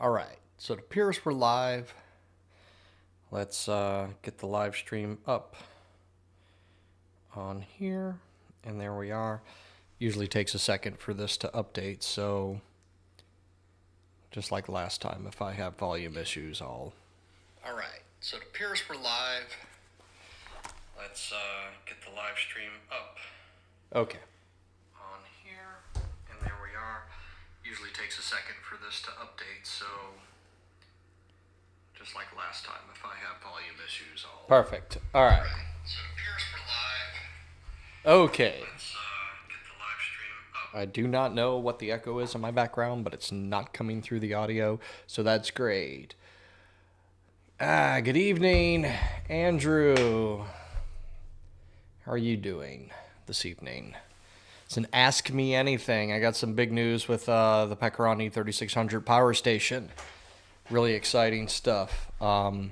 All right, so it appears we're live. Let's get the live stream up on here, and there we are. Usually takes a second for this to update, so just like last time, if I have volume issues, All right, so it appears we're live. Let's get the live stream up. Okay. On here, and there we are. Usually takes a second for this to update, so just like last time, if I have volume issues, Perfect. All right. So it appears we're live. Okay. Let's get the live stream up. I do not know what the echo is in my background, but it's not coming through the audio, so that's great. Good evening, Andrew. How are you doing this evening? It's an Ask Me Anything. I got some big news with the Pecorani 3600 power station. Really exciting stuff. I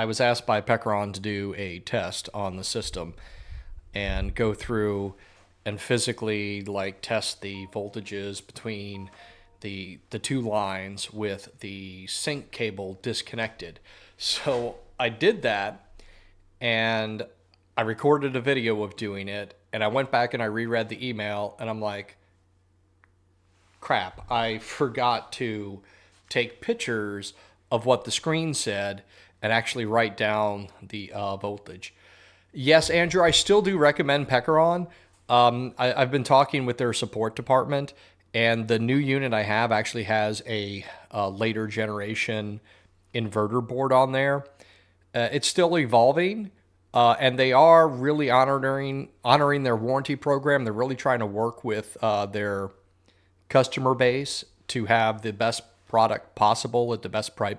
was asked by Pecoron to do a test on the system and go through and physically test the voltages between the two lines with the sync cable disconnected. So I did that, and I recorded a video of doing it, and I went back and I reread the email, and I'm like, crap, I forgot to take pictures of what the screen said and actually write down the voltage. Yes, Andrew, I still do recommend Pecoron. I've been talking with their support department, and the new unit I have actually has a later generation inverter board on there. It's still evolving, and they are really honoring their warranty program. They're really trying to work with their customer base to have the best product possible at the best price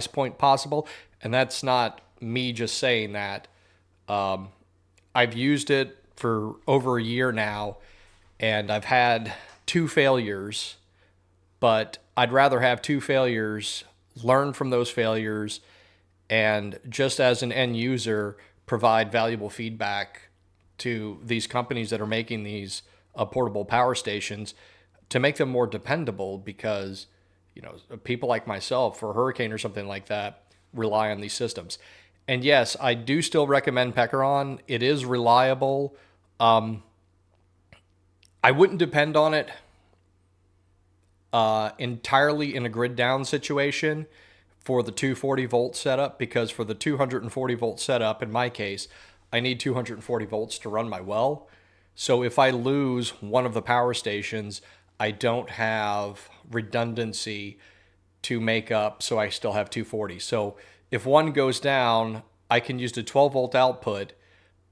point possible. And that's not me just saying that. I've used it for over a year now, and I've had 2 failures, but I'd rather have 2 failures, learn from those failures, and just as an end user, provide valuable feedback to these companies that are making these portable power stations to make them more dependable, because people like myself, for a hurricane or something like that, rely on these systems. And yes, I do still recommend Pecoron. It is reliable. I wouldn't depend on it entirely in a grid down situation for the 240 volt setup, because for the 240 volt setup, in my case, I need 240 volts to run my well. So if I lose one of the power stations, I don't have redundancy to make up, so I still have 240. So if one goes down, I can use the 12 volt output,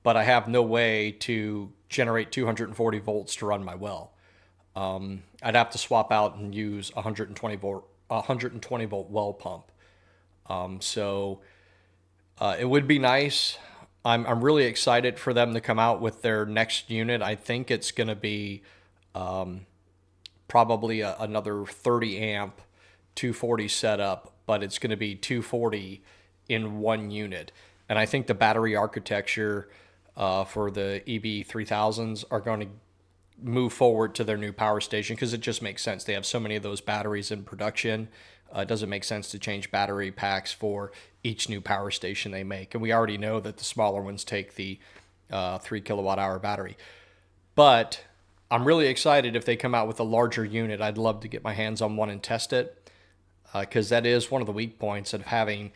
but I have no way to generate 240 volts to run my well. I'd have to swap out and use 120 volt well pump. So it would be nice. I'm really excited for them to come out with their next unit. I think it's going to be probably another 30 amp 240 setup, but it's going to be 240 in one unit. And I think the battery architecture for the EB3000s are going to move forward to their new power station, because it just makes sense. They have so many of those batteries in production. It doesn't make sense to change battery packs for each new power station they make. And we already know that the smaller ones take the 3 kilowatt hour battery. But I'm really excited if they come out with a larger unit. I'd love to get my hands on one and test it, because that is one of the weak points of having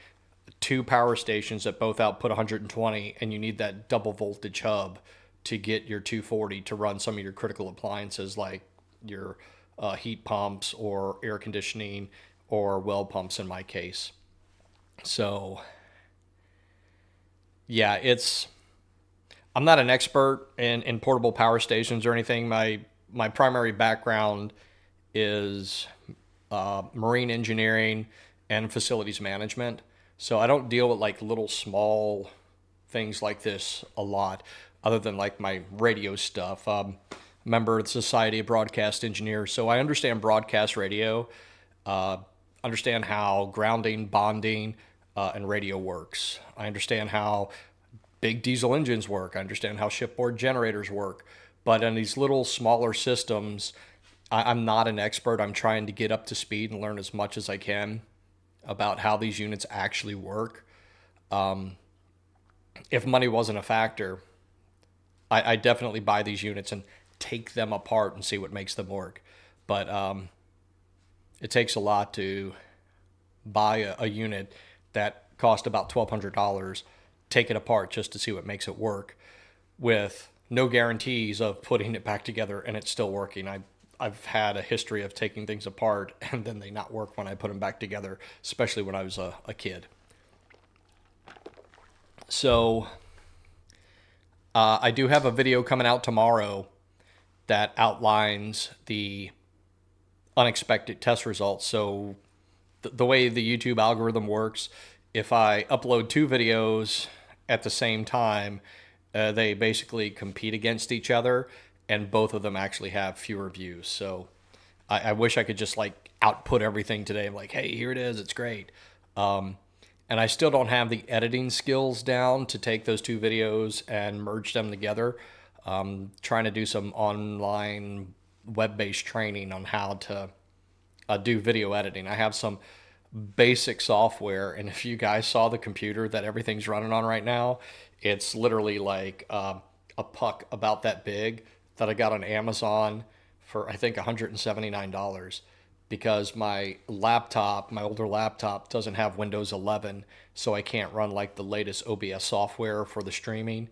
2 power stations that both output 120, and you need that double voltage hub to get your 240 to run some of your critical appliances like your heat pumps or air conditioning or well pumps in my case. So yeah, I'm not an expert in portable power stations or anything. My primary background is marine engineering and facilities management. So I don't deal with little small things like this a lot, other than my radio stuff. Member of the Society of Broadcast Engineers. So I understand broadcast radio, understand how grounding, bonding, and radio works. I understand how big diesel engines work. I understand how shipboard generators work. But in these little smaller systems, I'm not an expert. I'm trying to get up to speed and learn as much as I can about how these units actually work. If money wasn't a factor, I definitely buy these units and take them apart and see what makes them work. But it takes a lot to buy a unit that cost about $1,200, take it apart just to see what makes it work, with no guarantees of putting it back together and it's still working. I've had a history of taking things apart and then they not work when I put them back together, especially when I was a kid. So I do have a video coming out tomorrow that outlines the unexpected test results. So the way the YouTube algorithm works, if I upload 2 videos at the same time, they basically compete against each other, and both of them actually have fewer views. So I wish I could just like output everything today. I'm like, hey, here it is. It's great. And I still don't have the editing skills down to take those 2 videos and merge them together. Trying to do some online web-based training on how to do video editing. I have some basic software, and if you guys saw the computer that everything's running on right now, it's literally like a puck about that big that I got on Amazon for I think $179, because my laptop, my older laptop, doesn't have Windows 11, so I can't run like the latest OBS software for the streaming.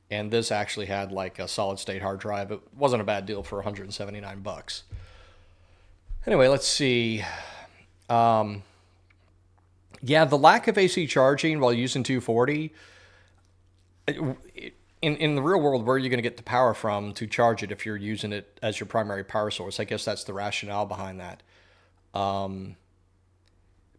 And this actually had like a solid state hard drive. It wasn't a bad deal for $179. Anyway, let's see. Yeah, the lack of AC charging while using 240, in the real world, where are you going to get the power from to charge it if you're using it as your primary power source? I guess that's the rationale behind that.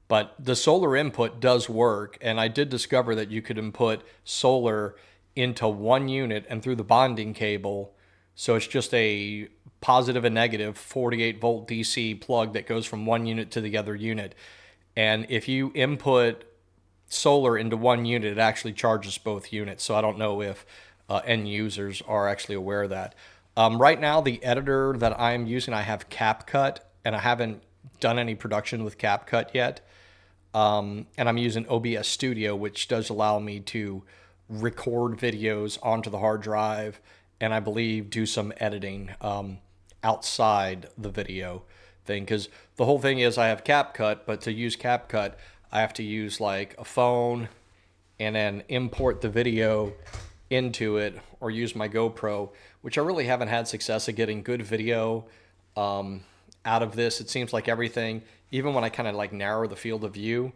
But the solar input does work, and I did discover that you could input solar into one unit and through the bonding cable. So it's just a positive and negative 48 volt DC plug that goes from one unit to the other unit. And if you input solar into one unit, it actually charges both units. So I don't know if end users are actually aware of that. Right now, the editor that I'm using, I have CapCut, and I haven't done any production with CapCut yet. And I'm using OBS Studio, which does allow me to record videos onto the hard drive, and I believe do some editing outside the video thing. Because the whole thing is I have CapCut, but to use CapCut, I have to use like a phone and then import the video into it, or use my GoPro, which I really haven't had success at getting good video out of this. It seems like everything, even when I kind of like narrow the field of view,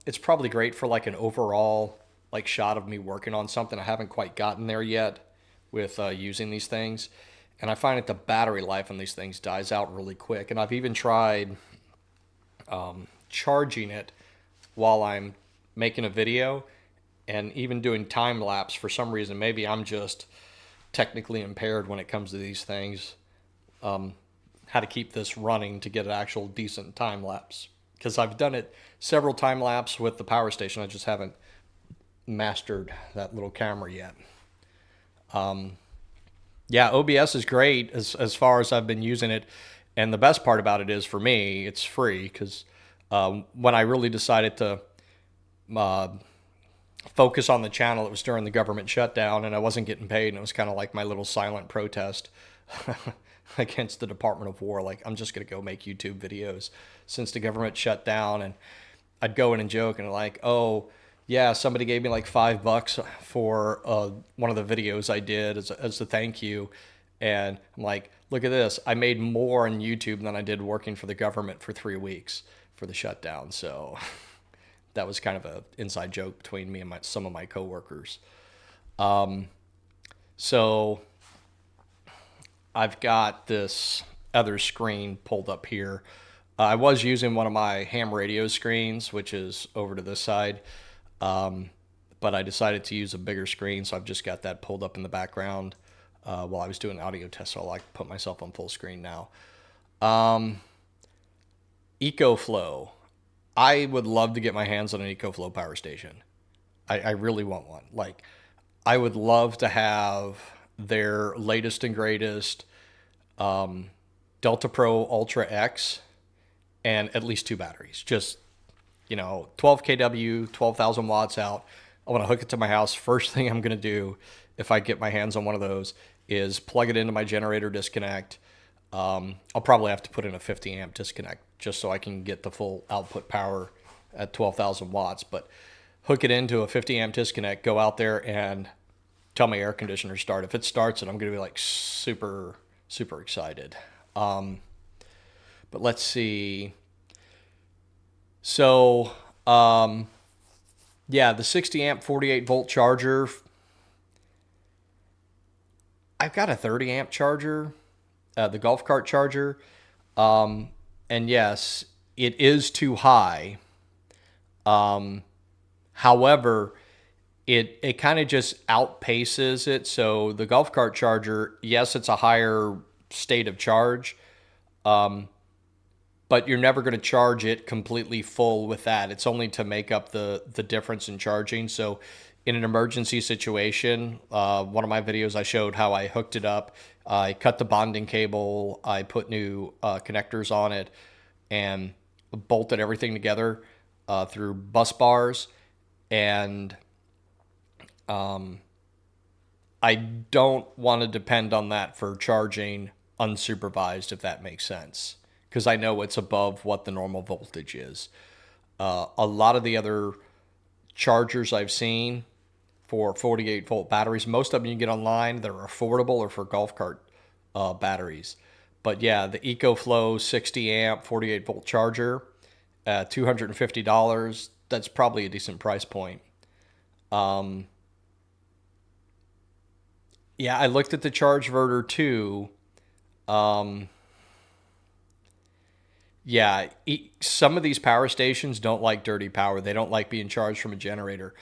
it's probably great for like an overall like shot of me working on something. I haven't quite gotten there yet with using these things. And I find that the battery life on these things dies out really quick. And I've even tried charging it while I'm making a video, and even doing time lapse. For some reason, maybe I'm just technically impaired when it comes to these things, how to keep this running to get an actual decent time lapse. Because I've done it several time lapse with the power station. I just haven't mastered that little camera yet. Yeah, OBS is great as far as I've been using it. And the best part about it is, for me, it's free, because when I really decided to focus on the channel, it was during the government shutdown, and I wasn't getting paid, and it was kind of like my little silent protest against the Department of War. Like, I'm just going to go make YouTube videos since the government shut down. And I'd go in and joke and like, oh, yeah, somebody gave me like $5 for one of the videos I did as a thank you. And I'm like, look at this. I made more on YouTube than I did working for the government for 3 weeks for the shutdown. So that was kind of an inside joke between me and some of my coworkers. So I've got this other screen pulled up here. I was using one of my ham radio screens, which is over to this side. But I decided to use a bigger screen, so I've just got that pulled up in the background while I was doing audio tests. So I'll like put myself on full screen now. EcoFlow. I would love to get my hands on an EcoFlow power station. I really want one. Like, I would love to have their latest and greatest Delta Pro Ultra X, and at least 2 batteries. Just, 12 kW, 12,000 watts out. I want to hook it to my house. First thing I'm going to do if I get my hands on one of those is plug it into my generator disconnect. I'll probably have to put in a 50 amp disconnect just so I can get the full output power at 12,000 watts. But hook it into a 50 amp disconnect, go out there and tell my air conditioner to start. If it starts it, I'm going to be like super, super excited. But let's see. So, yeah, the 60 amp 48 volt charger. I've got a 30 amp charger, the golf cart charger. And yes, it is too high. However, it kind of just outpaces it. So the golf cart charger, yes, it's a higher state of charge. But you're never going to charge it completely full with that. It's only to make up the difference in charging. So in an emergency situation, one of my videos I showed how I hooked it up. I cut the bonding cable, I put new connectors on it, and bolted everything together through bus bars. And I don't want to depend on that for charging unsupervised, if that makes sense, because I know it's above what the normal voltage is. A lot of the other chargers I've seen for 48 volt batteries, most of them you get online, they're affordable or for golf cart batteries. But yeah, the EcoFlow 60 amp 48 volt charger, $250, that's probably a decent price point. Yeah, I looked at the ChargeVerter too. Yeah, some of these power stations don't like dirty power. They don't like being charged from a generator.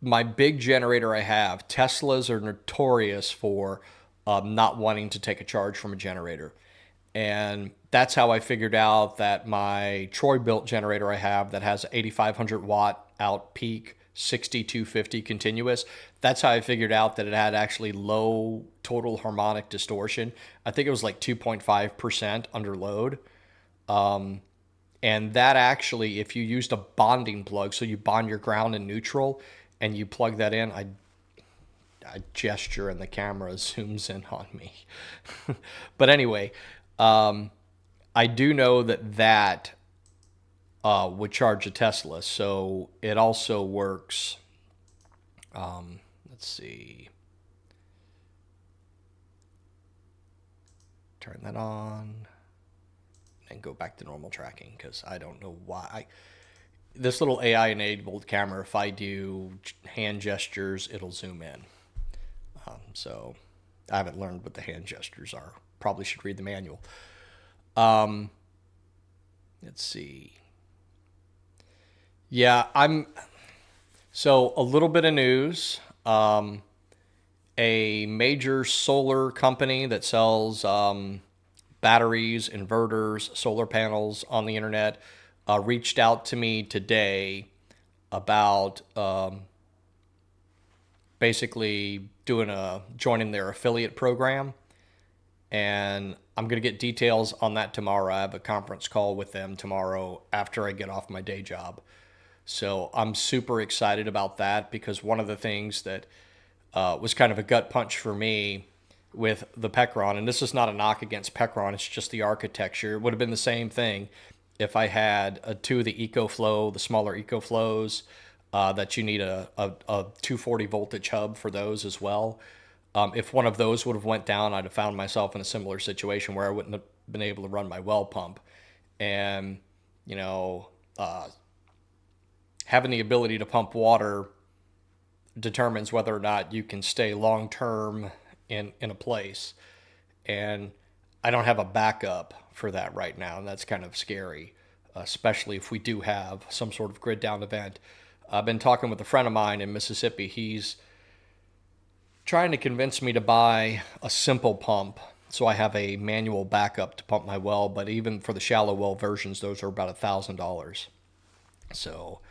My big generator I have, Teslas are notorious for not wanting to take a charge from a generator. And that's how I figured out that my Troy-built generator I have that has 8,500 watt out peak, 6250 continuous. That's how I figured out that it had actually low total harmonic distortion. I think it was like 2.5% under load. And that actually, if you used a bonding plug, so you bond your ground and neutral and you plug that in, I gesture and the camera zooms in on me. But anyway, I do know that would charge a Tesla, so it also works. Let's see. Turn that on and go back to normal tracking because I don't know why. This little AI-enabled camera, if I do hand gestures, it'll zoom in. So I haven't learned what the hand gestures are. Probably should read the manual. Let's see. Yeah, so a little bit of news. A major solar company that sells batteries, inverters, solar panels on the internet reached out to me today about basically joining their affiliate program. And I'm going to get details on that tomorrow. I have a conference call with them tomorrow after I get off my day job. So I'm super excited about that because one of the things that was kind of a gut punch for me with the Pecron, and this is not a knock against Pecron, it's just the architecture. It would have been the same thing if I had two of the EcoFlow, the smaller EcoFlows, that you need a 240 voltage hub for those as well. If one of those would have went down, I'd have found myself in a similar situation where I wouldn't have been able to run my well pump. And, having the ability to pump water determines whether or not you can stay long-term in a place. And I don't have a backup for that right now, and that's kind of scary, especially if we do have some sort of grid down event. I've been talking with a friend of mine in Mississippi. He's trying to convince me to buy a simple pump so I have a manual backup to pump my well, but even for the shallow well versions, those are about $1,000. So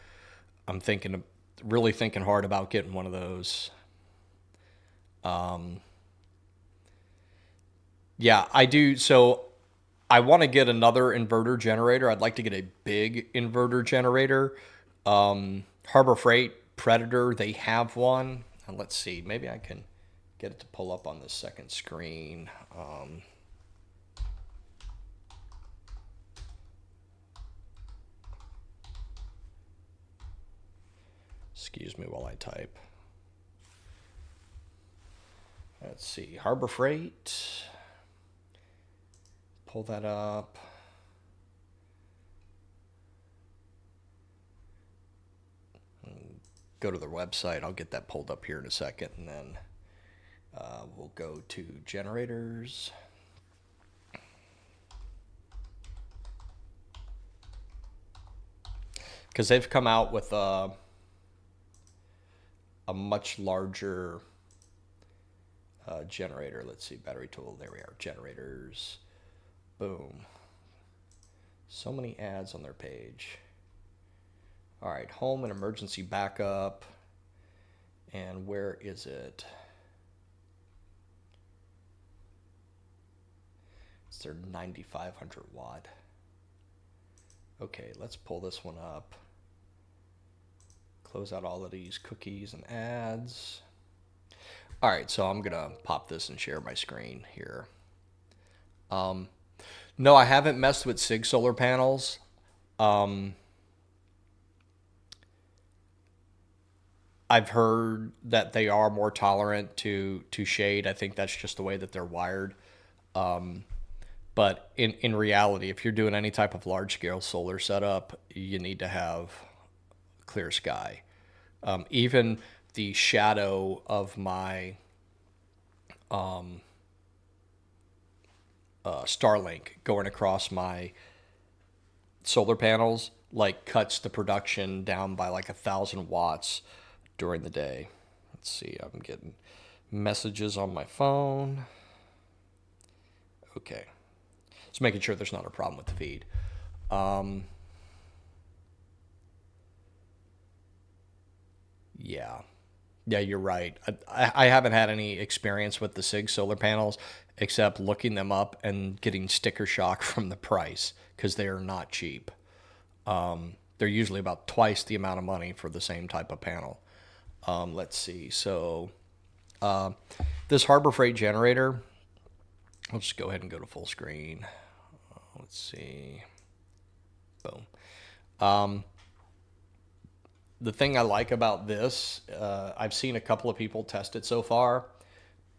I'm really thinking hard about getting one of those. Yeah, I do. So I want to get another inverter generator. I'd like to get a big inverter generator. Harbor Freight Predator, they have one. And let's see, maybe I can get it to pull up on the second screen. Excuse me while I type. Let's see, Harbor Freight. Pull that up. Go to their website. I'll get that pulled up here in a second, and then we'll go to generators. Because they've come out with a much larger generator. Let's see, battery tool. There we are. Generators. Boom. So many ads on their page. All right, home and emergency backup. And where is it? It's their 9,500 watt. Okay, let's pull this one up. Close out all of these cookies and ads. All right, so I'm gonna pop this and share my screen here. No, I haven't messed with SIG solar panels. I've heard that they are more tolerant to shade. I think that's just the way that they're wired. But in reality, if you're doing any type of large scale solar setup, you need to have clear sky. Even the shadow of my Starlink going across my solar panels like cuts the production down by like 1,000 watts during the day. Let's see, I'm getting messages on my phone. Okay. Just making sure there's not a problem with the feed. Yeah. Yeah, you're right. I haven't had any experience with the SIG solar panels except looking them up and getting sticker shock from the price because they are not cheap. They're usually about twice the amount of money for the same type of panel. Let's see. So this Harbor Freight generator, I'll just go ahead and go to full screen. Let's see. Boom. The thing I like about this, I've seen a couple of people test it so far,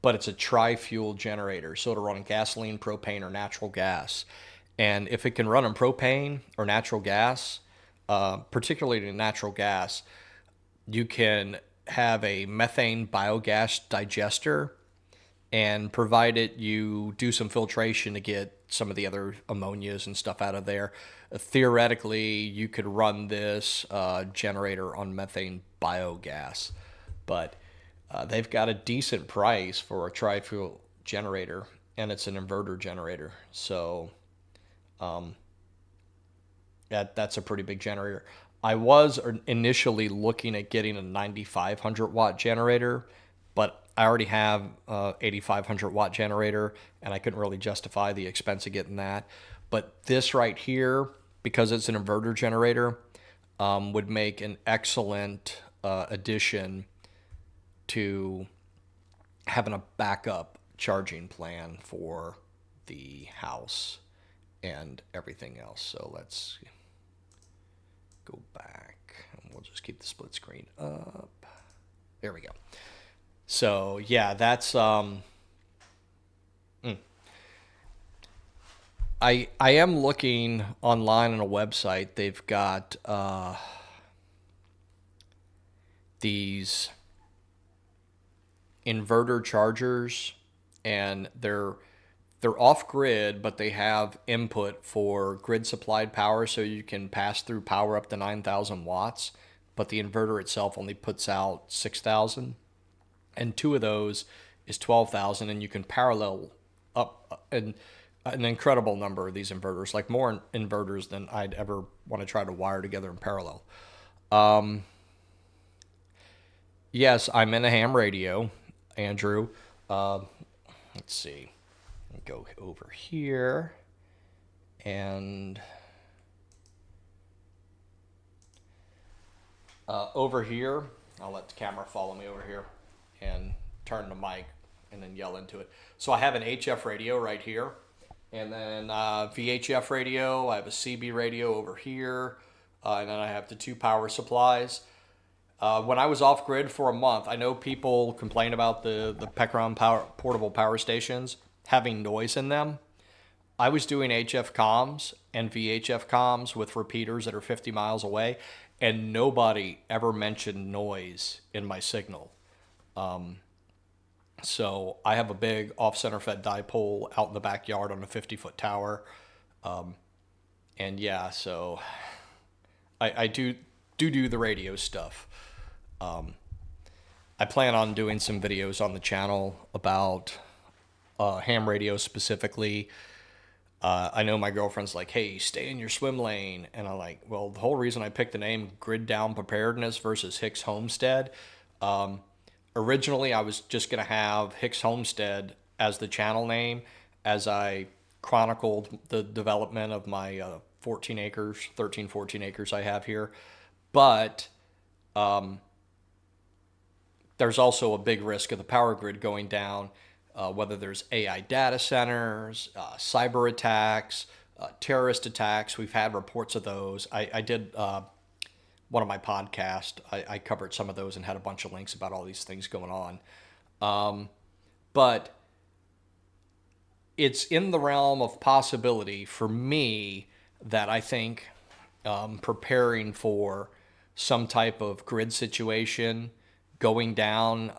but it's a tri-fuel generator. So it'll run gasoline, propane, or natural gas. And if it can run on propane or natural gas, particularly natural gas, you can have a methane biogas digester, and provided you do some filtration to get some of the other ammonias and stuff out of there, theoretically you could run this generator on methane biogas. But they've got a decent price for a tri-fuel generator, and it's an inverter generator. So that's a pretty big generator. I was initially looking at getting a 9,500 watt generator, but I already have a 8,500 watt generator, and I couldn't really justify the expense of getting that. But this right here, because it's an inverter generator, would make an excellent addition to having a backup charging plan for the house and everything else. So let's go back, and we'll just keep the split screen up. There we go. So yeah, that's I am looking online on a website. They've got these inverter chargers, and they're off grid, but they have input for grid supplied power, so you can pass through power up to 9,000 watts, but the inverter itself only puts out 6,000. And two of those is 12,000, and you can parallel up an incredible number of these inverters, like more inverters than I'd ever want to try to wire together in parallel. Yes, I'm in a ham radio, Andrew. Let's see. Go over here and over here, I'll let the camera follow me over here and turn the mic and then yell into it. So I have an HF radio right here, and then VHF radio. I have a CB radio over here, and then I have the 2 power supplies. When I was off grid for a month, I know people complain about the Pecaron portable power stations having noise in them. I was doing HF comms and VHF comms with repeaters that are 50 miles away, and nobody ever mentioned noise in my signal. So I have a big off-center fed dipole out in the backyard on a 50-foot tower. And yeah, so I do the radio stuff. I plan on doing some videos on the channel about ham radio specifically. I know my girlfriend's like, hey, stay in your swim lane. And I'm like, well, the whole reason I picked the name Grid Down Preparedness versus Hicks Homestead, originally I was just going to have Hicks Homestead as the channel name as I chronicled the development of my 14 acres I have here. But there's also a big risk of the power grid going down, whether there's AI data centers, cyber attacks, terrorist attacks. We've had reports of those. I did one of my podcasts. I covered some of those and had a bunch of links about all these things going on. But it's in the realm of possibility for me that I think preparing for some type of grid situation going down,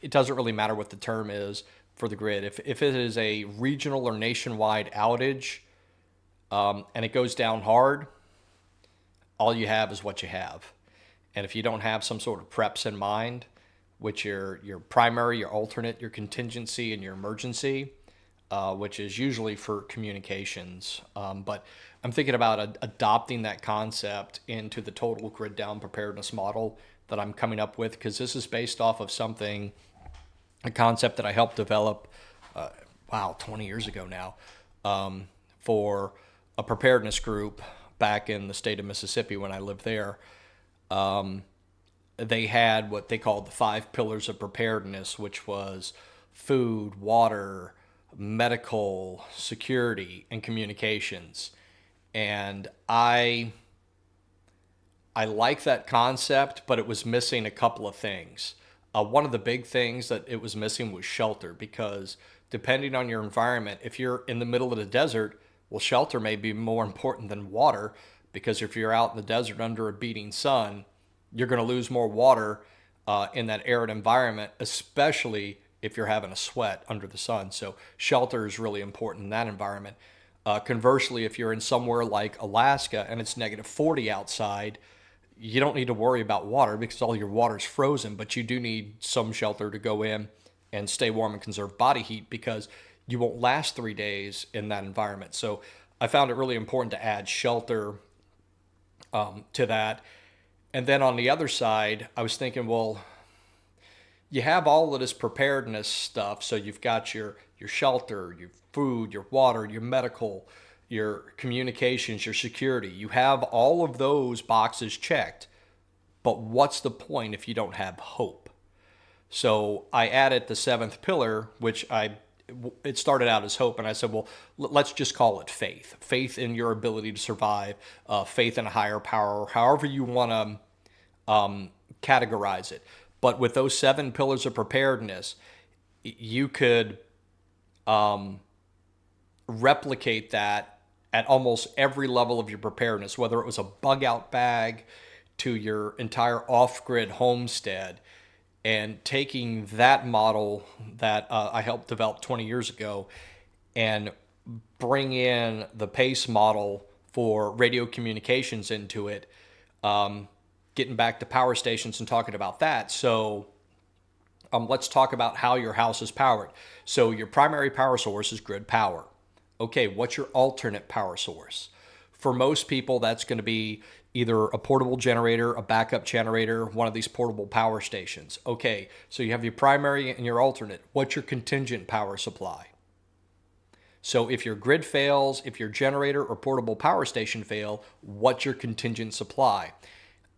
it doesn't really matter what the term is for the grid. If it is a regional or nationwide outage and it goes down hard, all you have is what you have. And if you don't have some sort of preps in mind, which your primary, your alternate, your contingency, and your emergency, which is usually for communications. But I'm thinking about adopting that concept into the total grid down preparedness model that I'm coming up with, because this is based off of a concept that I helped develop, 20 years ago now, for a preparedness group back in the state of Mississippi when I lived there. They had what they called the 5 pillars of preparedness, which was food, water, medical, security, and communications. And I like that concept, but it was missing a couple of things. One of the big things that it was missing was shelter, because depending on your environment, if you're in the middle of the desert, well, shelter may be more important than water, because if you're out in the desert under a beating sun, you're going to lose more water in that arid environment, especially if you're having a sweat under the sun. So shelter is really important in that environment. Conversely, if you're in somewhere like Alaska and it's -40 outside, you don't need to worry about water because all your water's frozen, but you do need some shelter to go in and stay warm and conserve body heat, because you won't last 3 days in that environment. So I found it really important to add shelter to that. And then on the other side, I was thinking, well, you have all of this preparedness stuff. So you've got your shelter, your food, your water, your medical, your communications, your security. You have all of those boxes checked. But what's the point if you don't have hope? So I added the 7th pillar, which it started out as hope, and I said, well, let's just call it faith. Faith in your ability to survive, faith in a higher power, however you want to categorize it. But with those 7 pillars of preparedness, you could replicate that at almost every level of your preparedness, whether it was a bug out bag to your entire off-grid homestead. And taking that model that I helped develop 20 years ago and bring in the PACE model for radio communications into it, getting back to power stations and talking about that. So let's talk about how your house is powered. So your primary power source is grid power. Okay, what's your alternate power source? For most people, that's going to be either a portable generator, a backup generator, one of these portable power stations. Okay, so you have your primary and your alternate. What's your contingent power supply? So if your grid fails, if your generator or portable power station fail, what's your contingent supply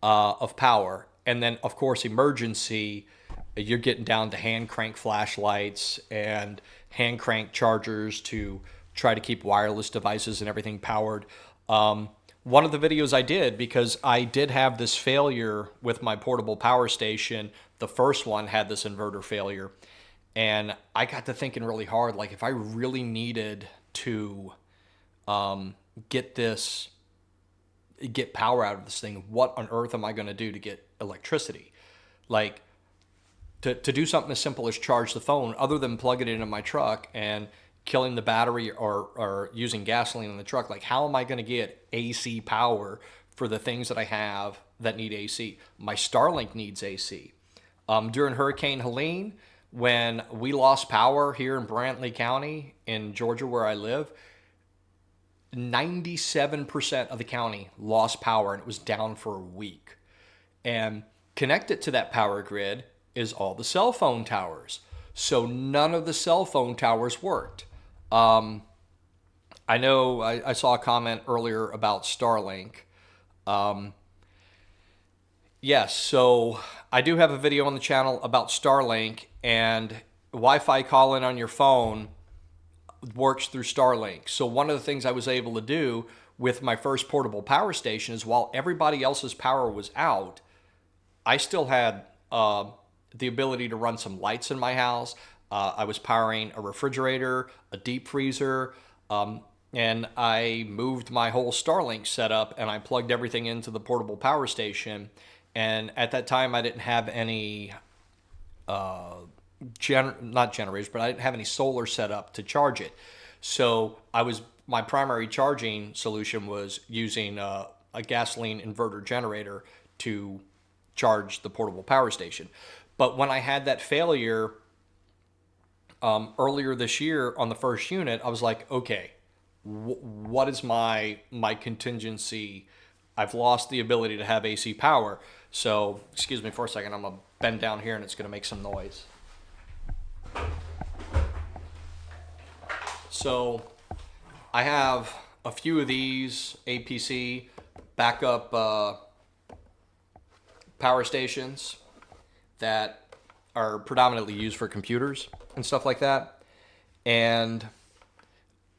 of power? And then, of course, emergency, you're getting down to hand crank flashlights and hand crank chargers to try to keep wireless devices and everything powered. One of the videos I did, because I did have this failure with my portable power station, the first one had this inverter failure. And I got to thinking really hard, like if I really needed to get power out of this thing, what on earth am I going to do to get electricity? Like to do something as simple as charge the phone, other than plugging it into my truck and killing the battery or using gasoline in the truck, like how am I going to get AC power for the things that I have that need AC? My Starlink needs AC. During Hurricane Helene, when we lost power here in Brantley County in Georgia where I live, 97% of the county lost power and it was down for a week. And connected to that power grid is all the cell phone towers. So none of the cell phone towers worked. I know I saw a comment earlier about Starlink. Yes, so I do have a video on the channel about Starlink, and Wi-Fi calling on your phone works through Starlink. So one of the things I was able to do with my first portable power station is while everybody else's power was out, I still had the ability to run some lights in my house. I was powering a refrigerator, a deep freezer, and I moved my whole Starlink setup and I plugged everything into the portable power station. And at that time, I didn't have any, not generators, but I didn't have any solar set up to charge it. So my primary charging solution was using a gasoline inverter generator to charge the portable power station. But when I had that failure earlier this year on the first unit, I was like, okay, what is my contingency? I've lost the ability to have AC power. So, excuse me for a second, I'm going to bend down here and it's going to make some noise. So, I have a few of these APC backup power stations that are predominantly used for computers and stuff like that. And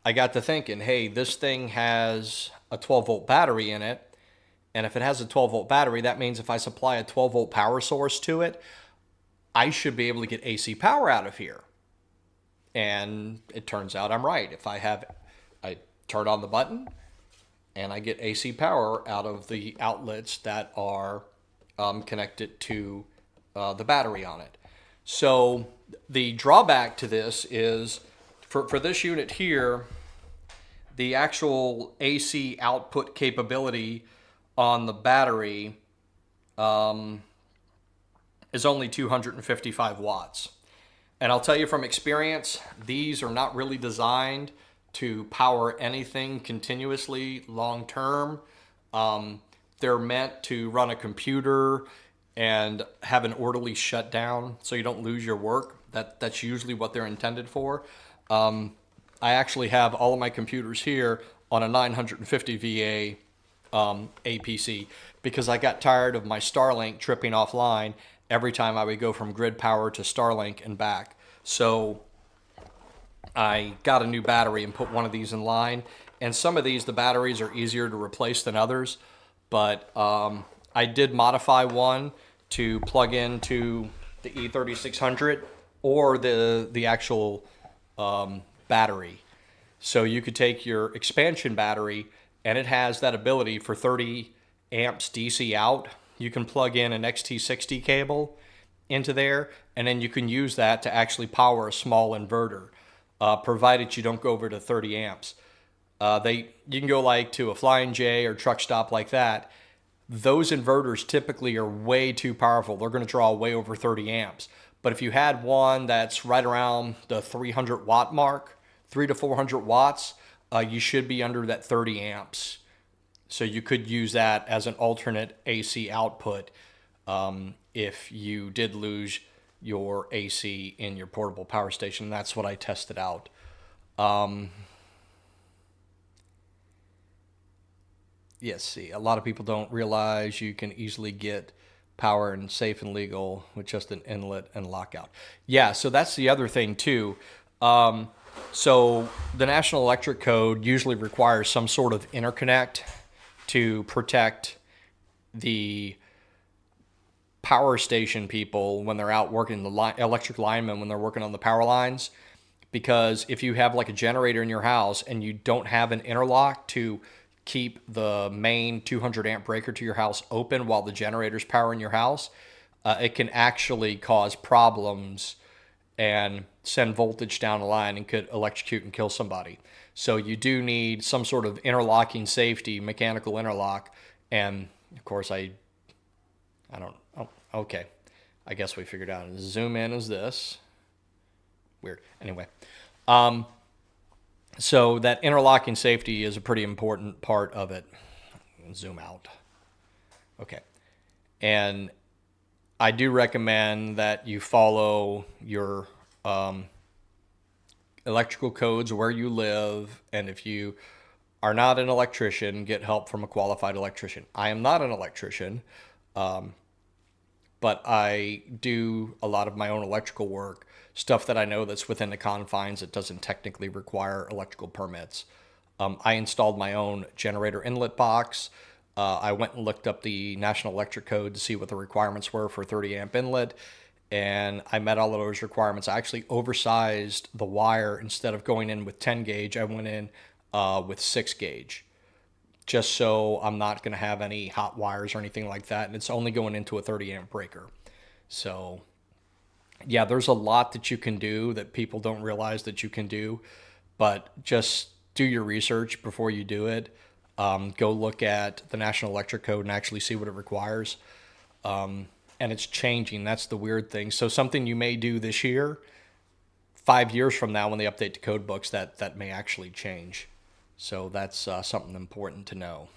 I got to thinking, hey, this thing has a 12-volt battery in it. And if it has a 12-volt battery, that means if I supply a 12-volt power source to it, I should be able to get AC power out of here. And it turns out I'm right. If I turn on the button and I get AC power out of the outlets that are connected to the battery on it. So the drawback to this is for this unit here, the actual AC output capability on the battery is only 255 watts. And I'll tell you from experience, these are not really designed to power anything continuously long term. They're meant to run a computer and have an orderly shutdown so you don't lose your work. That's usually what they're intended for. I actually have all of my computers here on a 950 VA APC because I got tired of my Starlink tripping offline every time I would go from grid power to Starlink and back. So I got a new battery and put one of these in line. And some of these, the batteries are easier to replace than others. But I did modify one to plug into the E3600 or the actual battery. So you could take your expansion battery, and it has that ability for 30 amps DC out. You can plug in an XT60 cable into there, and then you can use that to actually power a small inverter, provided you don't go over to 30 amps. You can go like to a Flying J or truck stop like that. Those inverters typically are way too powerful. They're going to draw way over 30 amps. But if you had one that's right around the 300 watt mark, 300 to 400 watts, you should be under that 30 amps. So you could use that as an alternate AC output if you did lose your AC in your portable power station. That's what I tested out. Yes, see, a lot of people don't realize you can easily get power and safe and legal with just an inlet and lockout. Yeah, so that's the other thing too. Um, so the National Electric Code usually requires some sort of interconnect to protect the power station people when they're out working, electric linemen when they're working on the power lines. Because if you have like a generator in your house and you don't have an interlock to keep the main 200 amp breaker to your house open while the generator's powering your house, it can actually cause problems and send voltage down the line and could electrocute and kill somebody. So you do need some sort of interlocking safety, mechanical interlock. And of course, I don't, oh, okay. I guess we figured out. Zoom in is this. Weird. Anyway, so that interlocking safety is a pretty important part of it. Zoom out. Okay. And I do recommend that you follow your electrical codes where you live. And if you are not an electrician, get help from a qualified electrician. I am not an electrician, but I do a lot of my own electrical work, stuff that I know that's within the confines that doesn't technically require electrical permits. I installed my own generator inlet box. I went and looked up the National Electric Code to see what the requirements were for 30 amp inlet, and I met all of those requirements. I actually oversized the wire. Instead of going in with 10 gauge, I went in with 6 gauge, just so I'm not going to have any hot wires or anything like that. And it's only going into a 30 amp breaker. So yeah, there's a lot that you can do that people don't realize that you can do, but just do your research before you do it. Go look at the National Electric Code and actually see what it requires. And it's changing. That's the weird thing. So something you may do this year, 5 years from now when they update the code books, that may actually change. So that's something important to know.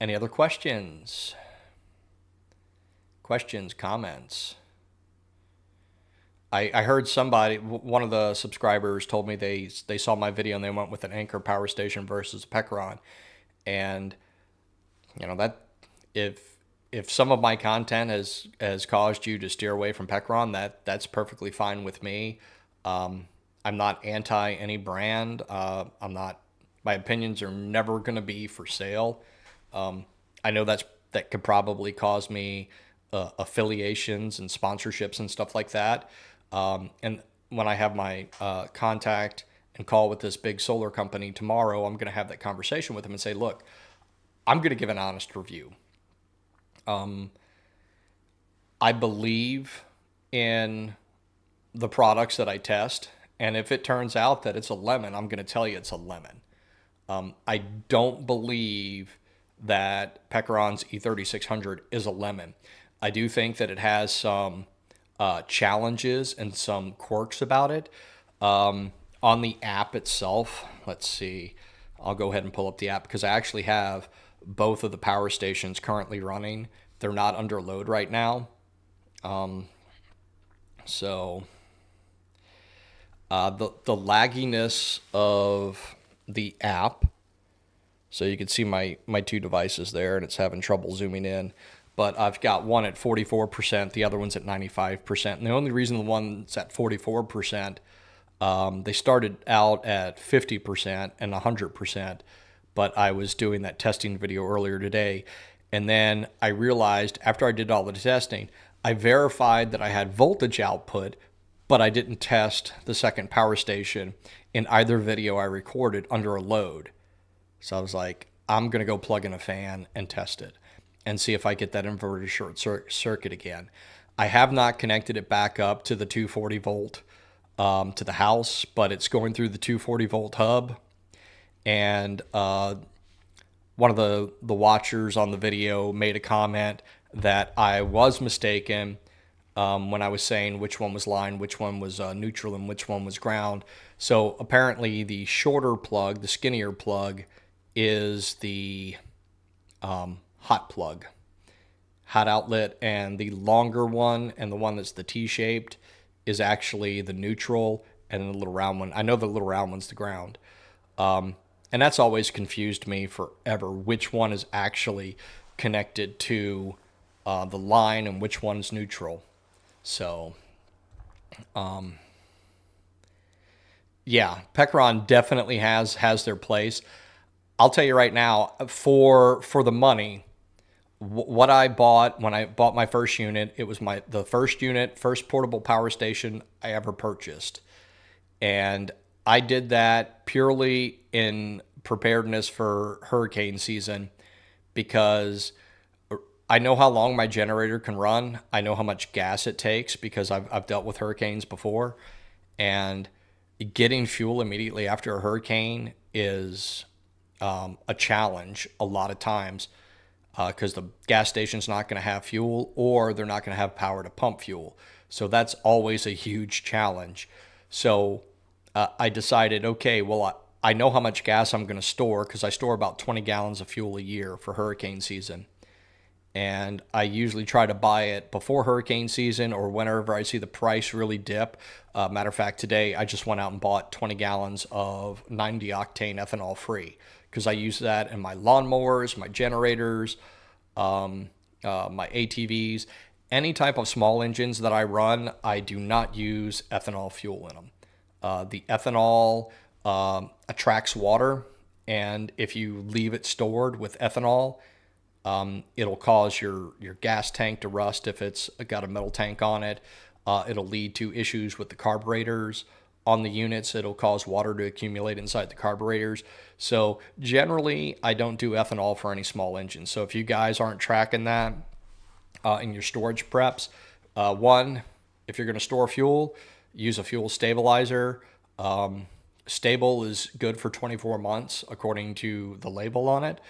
Any other questions? Questions, comments? I heard somebody, one of the subscribers told me they saw my video and they went with an Anchor power station versus a Pecaron. And, you know, that if some of my content has caused you to steer away from Pecaron, that's perfectly fine with me. I'm not anti any brand. I'm not. My opinions are never going to be for sale. I know that could probably cause me affiliations and sponsorships and stuff like that. And when I have my contact and call with this big solar company tomorrow, I'm going to have that conversation with them and say, look, I'm going to give an honest review. I believe in the products that I test. And if it turns out that it's a lemon, I'm going to tell you it's a lemon. I don't believe that Pecaron's E3600 is a lemon. I do think that it has some challenges and some quirks about it. On the app itself, let's see. I'll go ahead and pull up the app because I actually have both of the power stations currently running. They're not under load right now. So the lagginess of the app. So you can see my two devices there, and it's having trouble zooming in. But I've got one at 44%, the other one's at 95%. And the only reason the one's at 44%, they started out at 50% and 100%, but I was doing that testing video earlier today. And then I realized after I did all the testing, I verified that I had voltage output, but I didn't test the second power station in either video I recorded under a load. So I was like, I'm going to go plug in a fan and test it and see if I get that inverter short circuit again. I have not connected it back up to the 240 volt to the house, but it's going through the 240 volt hub. And one of the watchers on the video made a comment that I was mistaken when I was saying which one was line, which one was neutral, and which one was ground. So apparently the shorter plug, the skinnier plug, is the hot plug, hot outlet, and the longer one and the one that's the T-shaped is actually the neutral, and the little round one. I know the little round one's the ground. And that's always confused me forever, which one is actually connected to the line and which one's neutral. So, yeah, Pecaron definitely has their place. I'll tell you right now, for the money, what I bought when I bought my first unit, it was the first portable power station I ever purchased. And I did that purely in preparedness for hurricane season because I know how long my generator can run. I know how much gas it takes because I've dealt with hurricanes before. And getting fuel immediately after a hurricane is a challenge a lot of times because the gas station's not going to have fuel or they're not going to have power to pump fuel. So that's always a huge challenge. So I decided, okay, well, I know how much gas I'm going to store because I store about 20 gallons of fuel a year for hurricane season. And I usually try to buy it before hurricane season or whenever I see the price really dip. Matter of fact, today I just went out and bought 20 gallons of 90 octane ethanol free because I use that in my lawnmowers, my generators, my ATVs, any type of small engines that I run. I do not use ethanol fuel in them. The ethanol attracts water, and if you leave it stored with ethanol, it'll cause your gas tank to rust if it's got a metal tank on it. It'll lead to issues with the carburetors on the units. It'll cause water to accumulate inside the carburetors. So generally, I don't do ethanol for any small engines. So if you guys aren't tracking that in your storage preps, one, if you're going to store fuel, use a fuel stabilizer. Stable is good for 24 months according to the label on it.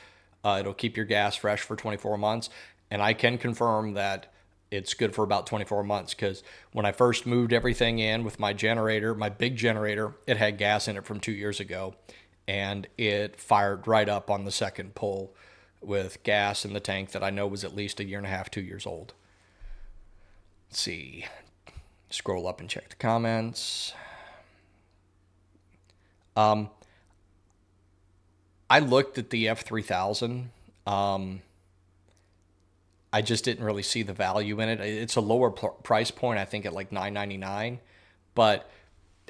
It'll keep your gas fresh for 24 months. And I can confirm that it's good for about 24 months because when I first moved everything in with my generator, my big generator, it had gas in it from 2 years ago. And it fired right up on the second pull with gas in the tank that I know was at least 1.5 years, 2 years old. Let's see. Scroll up and check the comments. I looked at the F3000. I just didn't really see the value in it. It's a lower price point, I think, at like $999. But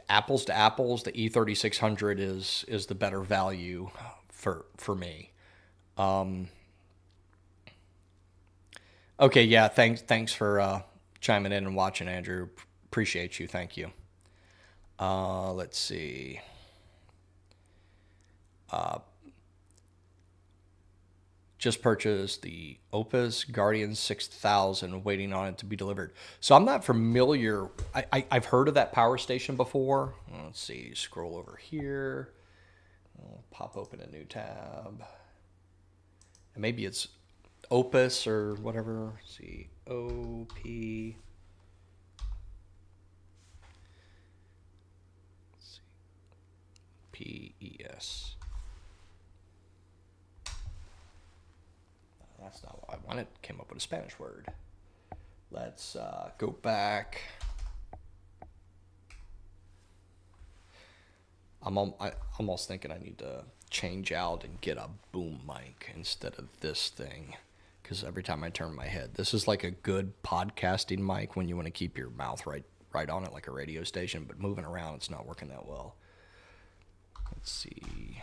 apples to apples, the E3600 is the better value for me. Okay, yeah. Thanks for chiming in and watching, Andrew. Appreciate you. Thank you. Let's see. Just purchased the Opus Guardian 6000, waiting on it to be delivered. So I'm not familiar. I've heard of that power station before. Let's see. Scroll over here. I'll pop open a new tab. And maybe it's Opus or whatever. Let's see. OP. Let's see. PES. That's not what I wanted. Came up with a Spanish word. Let's go back. I'm almost thinking I need to change out and get a boom mic instead of this thing. Because every time I turn my head, this is like a good podcasting mic when you want to keep your mouth right on it like a radio station. But moving around, it's not working that well. Let's see.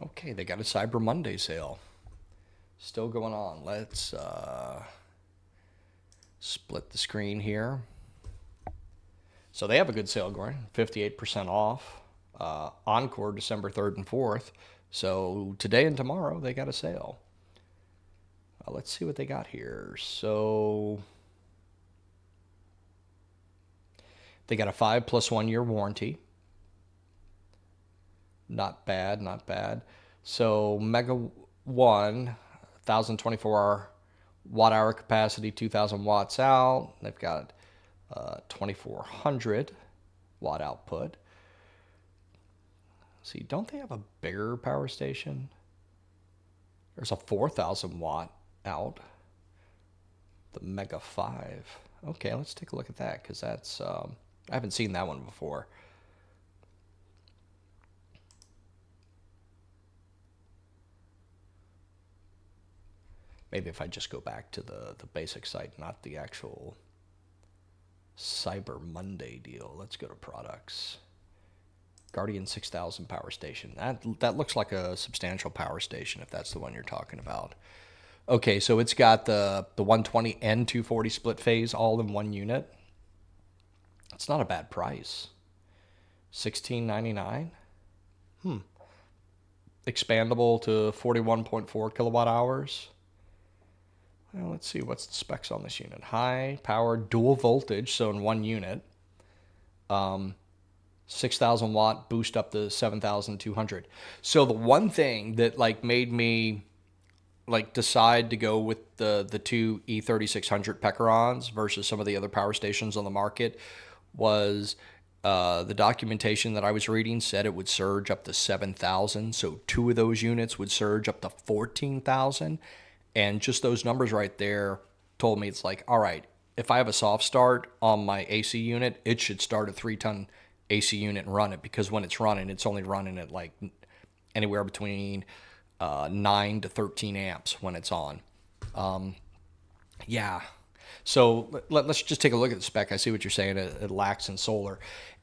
Okay, they got a Cyber Monday sale. Still going on. Let's split the screen here. So they have a good sale going, 58% off. Encore December 3rd and 4th. So today and tomorrow they got a sale. Let's see what they got here. So they got a 5 + 1 year warranty. Not bad, not bad. So Mega 1, 1024 Watt hour capacity, 2,000 watts out. They've got 2,400 watt output. See, don't they have a bigger power station? There's a 4,000 watt out. The Mega 5. Okay, let's take a look at that, because that's I haven't seen that one before. Maybe if I just go back to the basic site, not the actual Cyber Monday deal. Let's go to products. Guardian 6000 power station. That looks like a substantial power station, if that's the one you're talking about. Okay, so it's got the 120 and 240 split phase all in one unit. It's not a bad price. $16.99. Expandable to 41.4 kilowatt hours. Well, let's see, what's the specs on this unit? High power dual voltage, so in one unit. 6,000 watt boost up to 7,200. So the one thing that like made me like decide to go with the two E3600 Pecarons versus some of the other power stations on the market was the documentation that I was reading said it would surge up to 7,000. So two of those units would surge up to 14,000. And just those numbers right there told me it's like, all right, if I have a soft start on my AC unit, it should start a 3-ton AC unit and run it, because when it's running, it's only running at like anywhere between 9 to 13 amps when it's on. Yeah. So let's just take a look at the spec. I see what you're saying. It lacks in solar.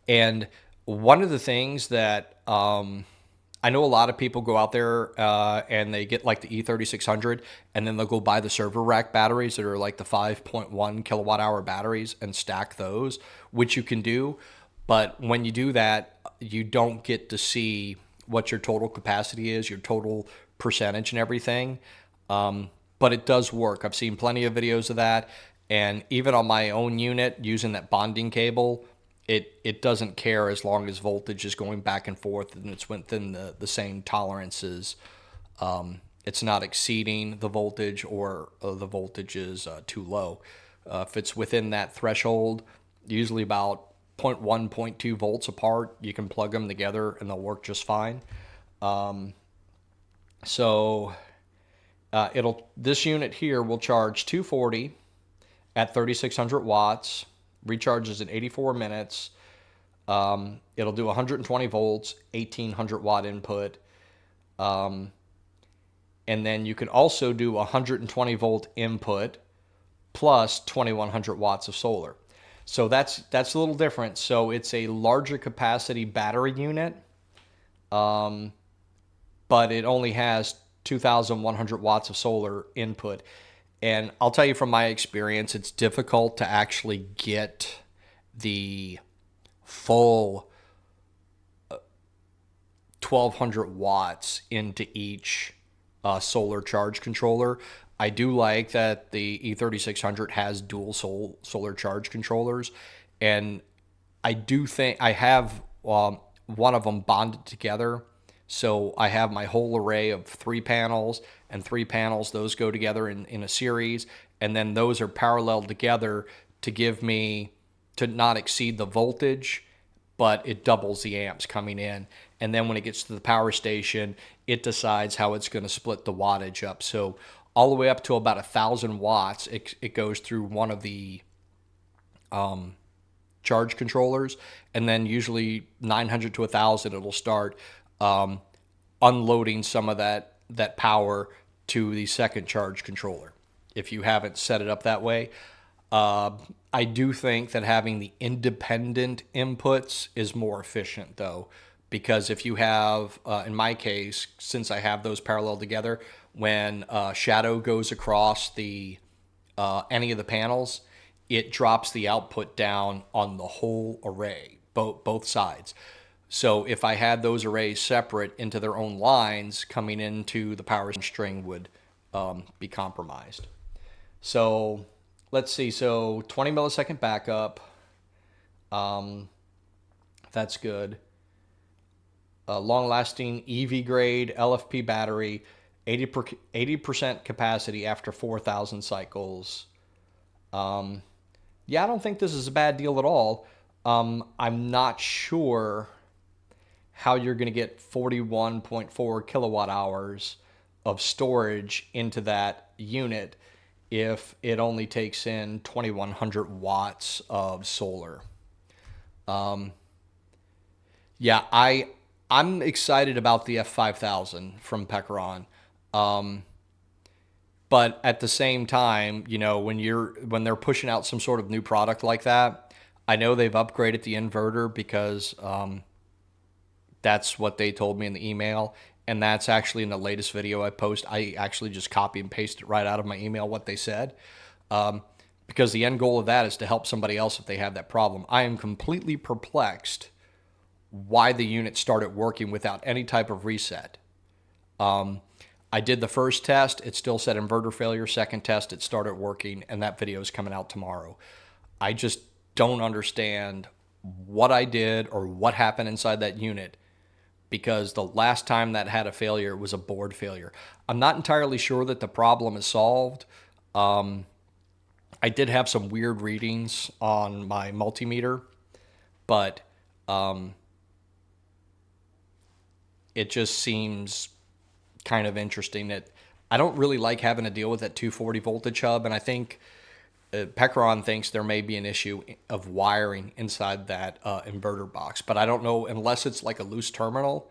And one of the things that I know a lot of people go out there and they get like the E3600 and then they'll go buy the server rack batteries that are like the 5.1 kilowatt hour batteries and stack those, which you can do. But when you do that, you don't get to see what your total capacity is, your total percentage and everything. But it does work. I've seen plenty of videos of that. And even on my own unit using that bonding cable, it doesn't care as long as voltage is going back and forth and it's within the same tolerances. It's not exceeding the voltage or the voltage is too low. If it's within that threshold, usually about 0.1, 0.2 volts apart, you can plug them together and they'll work just fine. This unit here will charge 240 at 3,600 watts, recharges in 84 minutes. It'll do 120 volts, 1,800 watt input. And then you can also do 120 volt input plus 2,100 watts of solar. So that's a little different. So it's a larger capacity battery unit, but it only has 2,100 watts of solar input. And I'll tell you from my experience, it's difficult to actually get the full 1,200 watts into each solar charge controller. I do like that the E3600 has dual solar charge controllers, and I do think I have one of them bonded together. So I have my whole array of 3 panels and 3 panels. Those go together in a series, and then those are paralleled together to give me, to not exceed the voltage, but it doubles the amps coming in. And then when it gets to the power station, it decides how it's going to split the wattage up. So all the way up to about 1,000 watts, it goes through one of the charge controllers, and then usually 900 to 1,000, it'll start unloading some of that power to the second charge controller. If you haven't set it up that way, I do think that having the independent inputs is more efficient, though, because if you have, in my case, since I have those parallel together, when shadow goes across the any of the panels, it drops the output down on the whole array, both sides. So if I had those arrays separate into their own lines, coming into the power string would be compromised. So let's see. So 20 millisecond backup. That's good. Long-lasting EV grade LFP battery. 80% capacity after 4,000 cycles. Yeah, I don't think this is a bad deal at all. I'm not sure how you're going to get 41.4 kilowatt hours of storage into that unit if it only takes in 2,100 watts of solar. Yeah, I'm excited about the F5000 from Pecaron. But at the same time, when they're pushing out some sort of new product like that, I know they've upgraded the inverter because that's what they told me in the email. And that's actually in the latest video I post. I actually just copy and paste it right out of my email what they said. Because the end goal of that is to help somebody else if they have that problem. I am completely perplexed why the unit started working without any type of reset. I did the first test. It still said inverter failure. Second test, it started working, and that video is coming out tomorrow. I just don't understand what I did or what happened inside that unit, because the last time that had a failure was a board failure. I'm not entirely sure that the problem is solved. I did have some weird readings on my multimeter, but it just seems kind of interesting that I don't really like having to deal with that 240 voltage hub, and I think Pecaron thinks there may be an issue of wiring inside that inverter box, but I don't know unless it's like a loose terminal.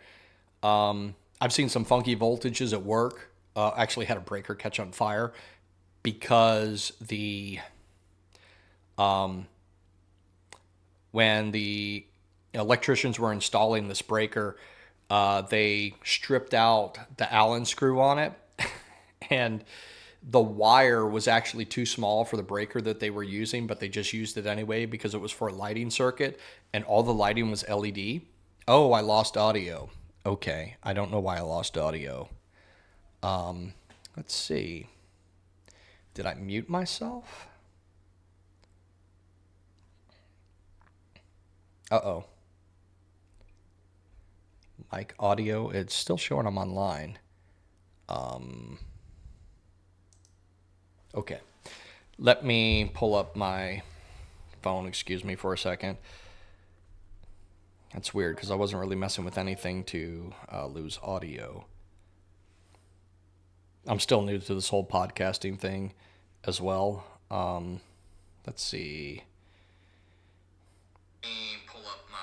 I've seen some funky voltages at work. Actually had a breaker catch on fire because when the electricians were installing this breaker, they stripped out the Allen screw on it, and the wire was actually too small for the breaker that they were using, but they just used it anyway because it was for a lighting circuit, and all the lighting was LED. Oh, I lost audio. Okay, I don't know why I lost audio. Let's see. Did I mute myself? Uh-oh. Mic audio, it's still showing I'm online. Okay. Let me pull up my phone, excuse me for a second. That's weird because I wasn't really messing with anything to lose audio. I'm still new to this whole podcasting thing as well. Let's see. Let me pull up my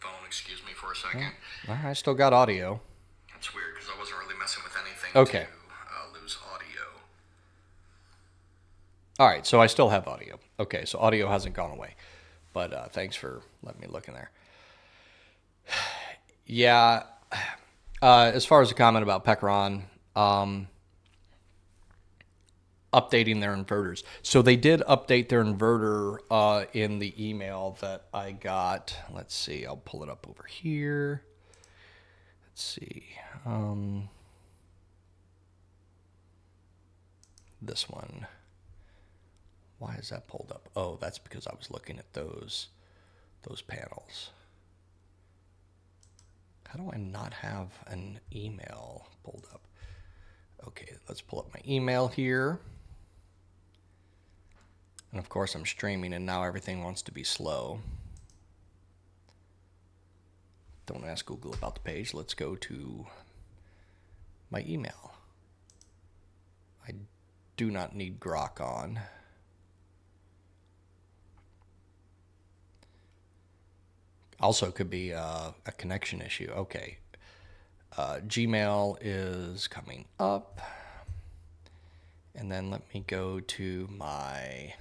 phone, excuse me for a second. All right, I still got audio. That's weird because I wasn't really messing with anything to lose audio. All right, so I still have audio. Okay, so audio hasn't gone away. But thanks for letting me look in there. Yeah, as far as the comment about Pecaron, updating their inverters. So they did update their inverter in the email that I got. Let's see, I'll pull it up over here. Let's see. This one. Why is that pulled up? Oh, that's because I was looking at those panels. How do I not have an email pulled up? Okay, let's pull up my email here. And of course I'm streaming and now everything wants to be slow. Don't ask Google about the page. Let's go to my email. I do not need Grok on. Also could be a connection issue. Okay. Gmail is coming up. And then let me go to my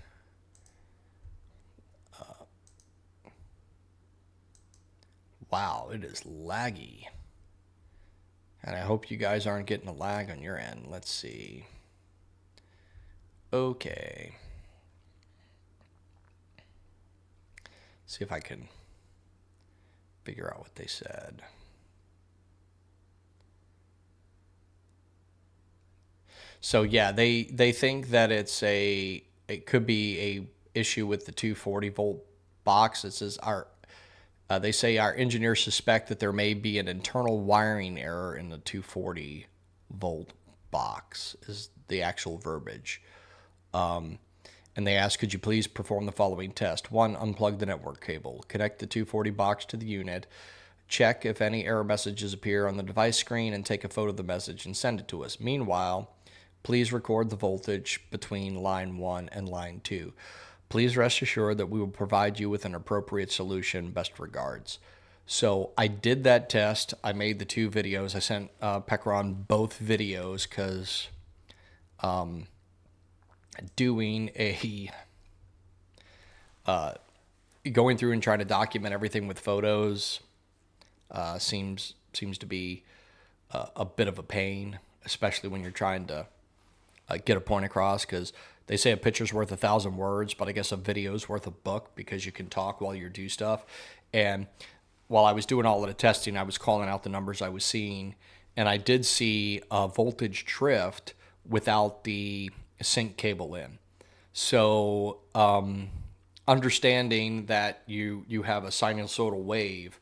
wow, it is laggy. And I hope you guys aren't getting a lag on your end. Let's see. Okay. See if I can figure out what they said. So yeah, they think that it could be a issue with the 240 volt box. It says they say our engineers suspect that there may be an internal wiring error in the 240 volt box is the actual verbiage. And they ask, could you please perform the following test? 1, unplug the network cable. Connect the 240 box to the unit. Check if any error messages appear on the device screen and take a photo of the message and send it to us. Meanwhile, please record the voltage between line 1 and line 2. Please rest assured that we will provide you with an appropriate solution. Best regards. So I did that test. I made the 2 videos. I sent Pekron both videos because doing a going through and trying to document everything with photos seems to be a bit of a pain, especially when you're trying to get a point across, because they say a picture's worth 1,000 words, but I guess a video's worth a book because you can talk while you do stuff. And while I was doing all of the testing, I was calling out the numbers I was seeing, and I did see a voltage drift without the sync cable in. So understanding that you have a sinusoidal wave,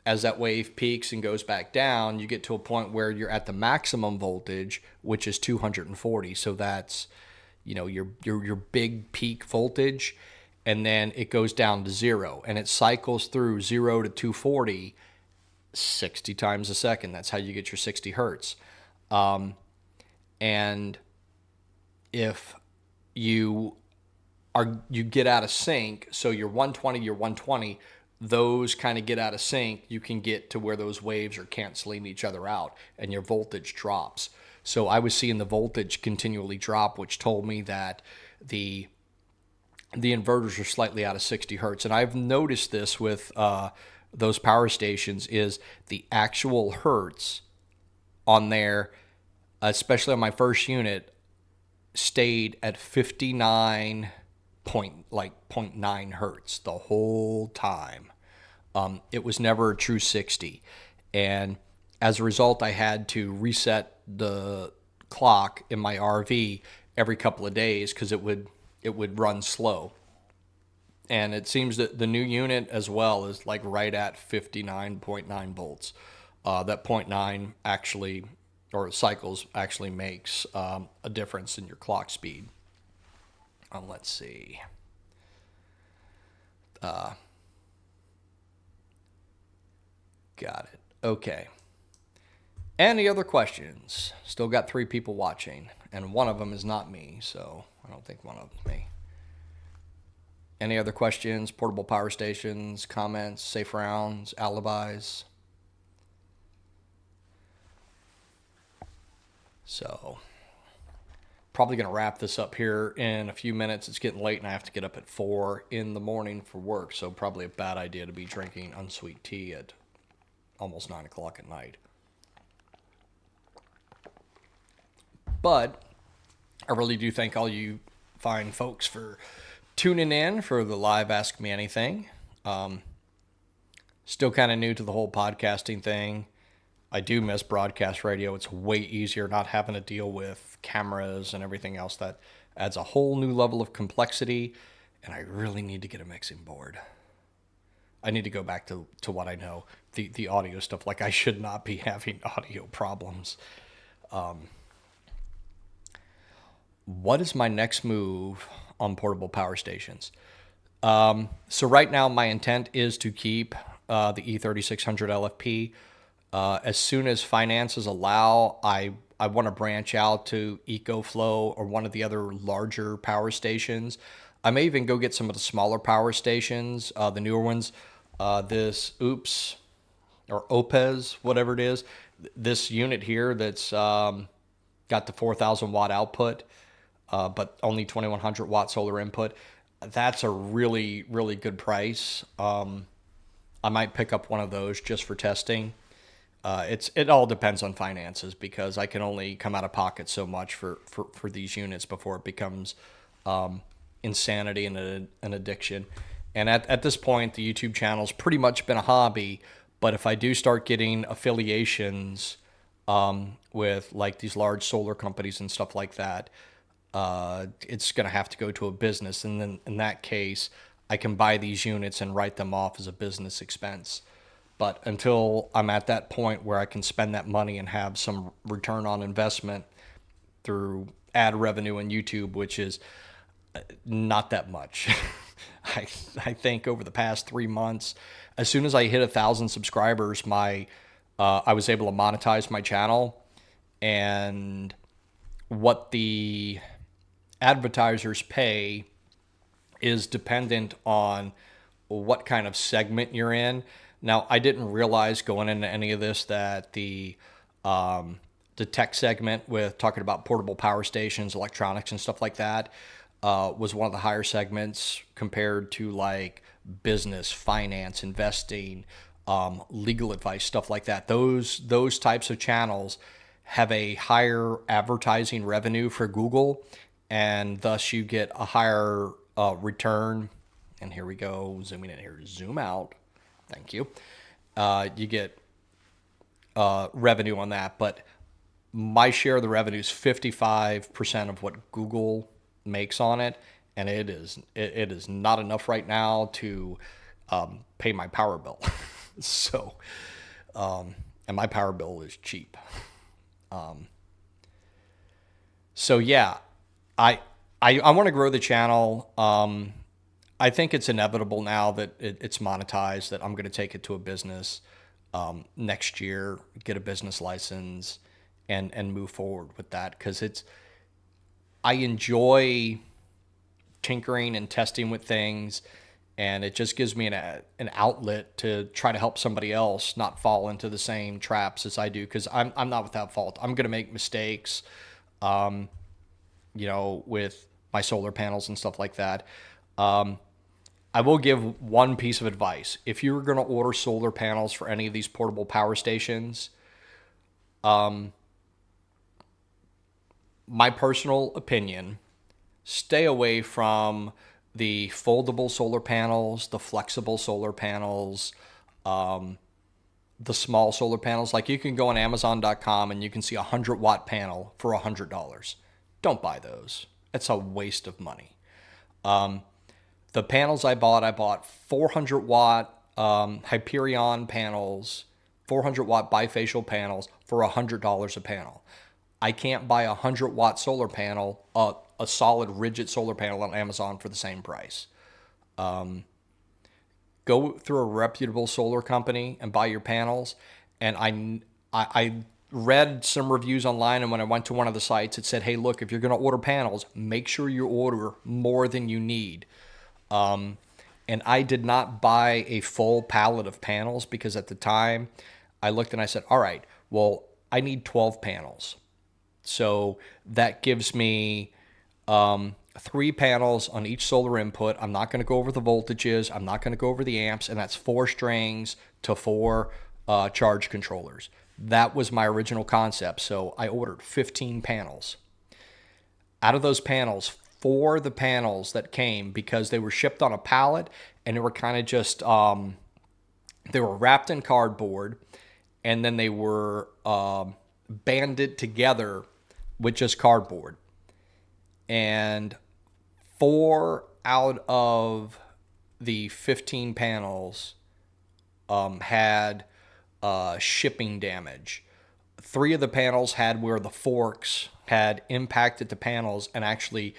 as that wave peaks and goes back down, you get to a point where you're at the maximum voltage, which is 240. So that's, your big peak voltage, and then it goes down to 0, and it cycles through 0 to 240 60 times a second. That's how you get your 60 hertz. And if you get out of sync, so you're 120, those kind of get out of sync, you can get to where those waves are canceling each other out and your voltage drops. So I was seeing the voltage continually drop, which told me that the inverters are slightly out of 60 hertz. And I've noticed this with those power stations, is the actual hertz on there, especially on my first unit, stayed at 0.9 hertz the whole time. It was never a true 60. And as a result, I had to reset the clock in my RV every couple of days because it would run slow. And it seems that the new unit as well is like right at 59.9 volts. That 0.9 actually, or cycles, actually makes a difference in your clock speed. Let's see. Got it. Okay. Any other questions? Still got 3 people watching, and one of them is not me, so I don't think one of them's me. Any other questions? Portable power stations, comments, safe rounds, alibis? So, probably going to wrap this up here in a few minutes. It's getting late and I have to get up at 4 in the morning for work, so probably a bad idea to be drinking unsweet tea at almost 9 o'clock at night. But I really do thank all you fine folks for tuning in for the live Ask Me Anything. Still kind of new to the whole podcasting thing. I do miss broadcast radio. It's way easier not having to deal with cameras and everything else. That adds a whole new level of complexity, and I really need to get a mixing board. I need to go back to what I know, the audio stuff. Like, I should not be having audio problems. What is my next move on portable power stations? So right now my intent is to keep the E3600 LFP. As soon as finances allow, I want to branch out to EcoFlow or one of the other larger power stations. I may even go get some of the smaller power stations, the newer ones. This OPEZ, whatever it is, this unit here that's got the 4,000 watt output, but only 2,100 watt solar input. That's a really, really good price. I might pick up one of those just for testing. It all depends on finances, because I can only come out of pocket so much for these units before it becomes insanity and an addiction. And at this point, the YouTube channel's pretty much been a hobby. But if I do start getting affiliations with like these large solar companies and stuff like that, it's going to have to go to a business. And then in that case, I can buy these units and write them off as a business expense. But until I'm at that point where I can spend that money and have some return on investment through ad revenue on YouTube, which is not that much. I think over the past 3 months, as soon as I hit 1,000 subscribers, I was able to monetize my channel, and what the advertisers pay is dependent on what kind of segment you're in. Now, I didn't realize going into any of this that the tech segment with talking about portable power stations, electronics, and stuff like that was one of the higher segments compared to like business, finance, investing, legal advice, stuff like that. Those types of channels have a higher advertising revenue for Google, and thus you get a higher return. And here we go, zooming in here, zoom out. Thank you. You get revenue on that, but my share of the revenue is 55% of what Google makes on it, and it is not enough right now to pay my power bill. So, and my power bill is cheap. So yeah, I want to grow the channel. I think it's inevitable now that it's monetized, that I'm going to take it to a business next year, get a business license, and move forward with that, because I enjoy tinkering and testing with things, and it just gives me an outlet to try to help somebody else not fall into the same traps as I do, because I'm not without fault. I'm going to make mistakes, with my solar panels and stuff like that. I will give one piece of advice. If you're going to order solar panels for any of these portable power stations, my personal opinion, stay away from the foldable solar panels, the flexible solar panels, the small solar panels. Like, you can go on Amazon.com and you can see a 100-watt panel for $100. Don't buy those. It's a waste of money. The panels I bought 400-watt Hyperion panels, 400-watt bifacial panels for $100 a panel. I can't buy a 100-watt solar panel, a solid rigid solar panel on Amazon for the same price. Go through a reputable solar company and buy your panels. And I read some reviews online, and when I went to one of the sites, it said, hey, look, if you're going to order panels, make sure you order more than you need. And I did not buy a full pallet of panels, because at the time I looked and I said, all right, well, I need 12 panels. So that gives me 3 panels on each solar input. I'm not going to go over the voltages. I'm not going to go over the amps. And that's 4 strings to 4 charge controllers. That was my original concept. So I ordered 15 panels. Out of those panels, 4 of the panels that came, because they were shipped on a pallet, and they were kind of just, they were wrapped in cardboard, and then they were banded together with just cardboard. And 4 out of the 15 panels had shipping damage. 3 of the panels had where the forks had impacted the panels and actually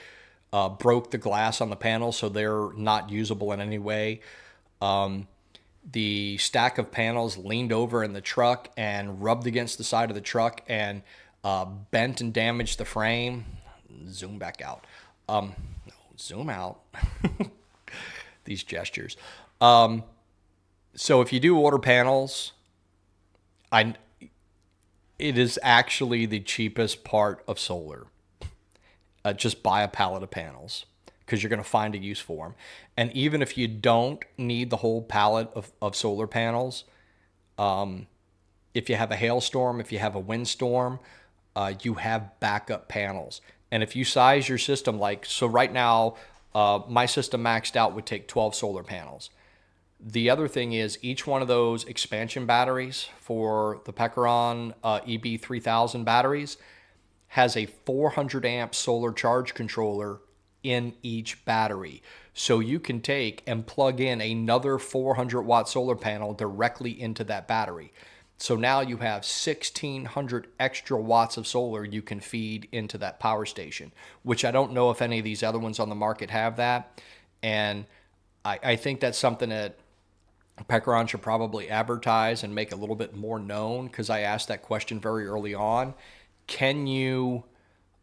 broke the glass on the panel, so they're not usable in any way. The stack of panels leaned over in the truck and rubbed against the side of the truck and bent and damaged the frame. Zoom back out. No, zoom out. These gestures. So if you do order panels, it is actually the cheapest part of solar. Just buy a pallet of panels, because you're going to find a use for them. And even if you don't need the whole pallet of solar panels, if you have a hailstorm, if you have a windstorm, you have backup panels. And if you size your system, so right now, my system maxed out would take 12 solar panels. The other thing is, each one of those expansion batteries for the Pecaron EB3000 batteries has a 400 amp solar charge controller in each battery. So you can take and plug in another 400 watt solar panel directly into that battery. So now you have 1,600 extra watts of solar you can feed into that power station, which I don't know if any of these other ones on the market have that. And I think that's something that Pecaron should probably advertise and make a little bit more known, because I asked that question very early on. Can you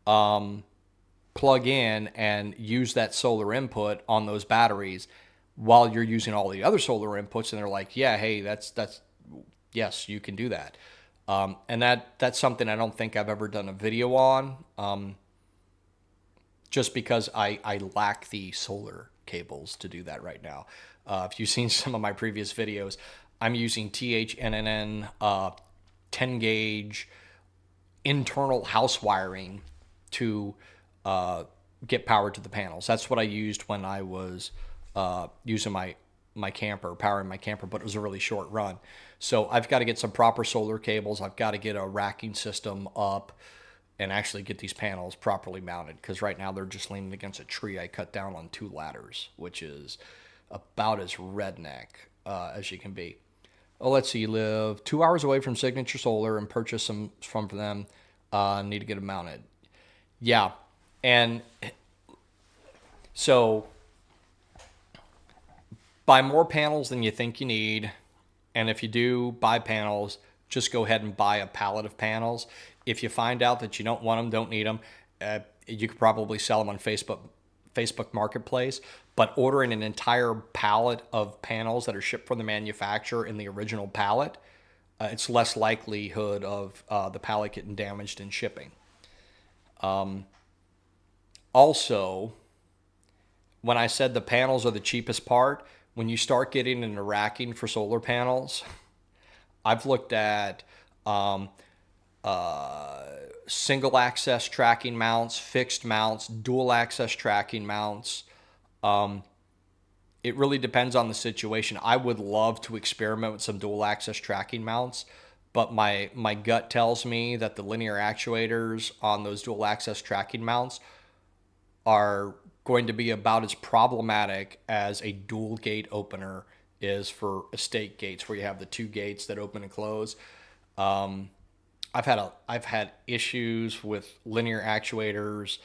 plug in and use that solar input on those batteries while you're using all the other solar inputs? And they're like, yeah, hey, that's yes, you can do that. And that's something I don't think I've ever done a video on, just because I lack the solar cables to do that right now. If you've seen some of my previous videos, I'm using THNNN 10 gauge internal house wiring to get power to the panels. That's what I used when I was using my camper, powering my camper, but it was a really short run. So I've got to get some proper solar cables. I've got to get a racking system up and actually get these panels properly mounted, because right now they're just leaning against a tree I cut down on 2 ladders, which is about as redneck as you can be. Oh, let's see, you live 2 hours away from Signature Solar and purchase some from them. Need to get them mounted. Yeah, and so buy more panels than you think you need. And if you do buy panels, just go ahead and buy a pallet of panels. If you find out that you don't want them, don't need them, you could probably sell them on Facebook Marketplace. But ordering an entire pallet of panels that are shipped from the manufacturer in the original pallet, it's less likelihood of the pallet getting damaged in shipping. Also, when I said the panels are the cheapest part, when you start getting into racking for solar panels, I've looked at single access tracking mounts, fixed mounts, dual access tracking mounts. It really depends on the situation. I would love to experiment with some dual access tracking mounts, but my gut tells me that the linear actuators on those dual access tracking mounts are going to be about as problematic as a dual gate opener is for estate gates, where you have the 2 gates that open and close. I've had issues with linear actuators,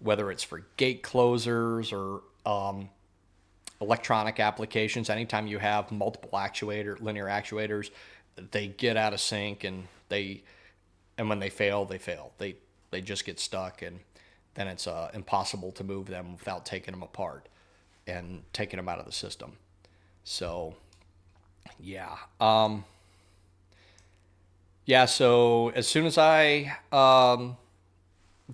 whether it's for gate closers or electronic applications. Anytime you have multiple linear actuators, they get out of sync, and when they fail, they just get stuck, and then it's impossible to move them without taking them apart and taking them out of the system. So, yeah. So as soon as I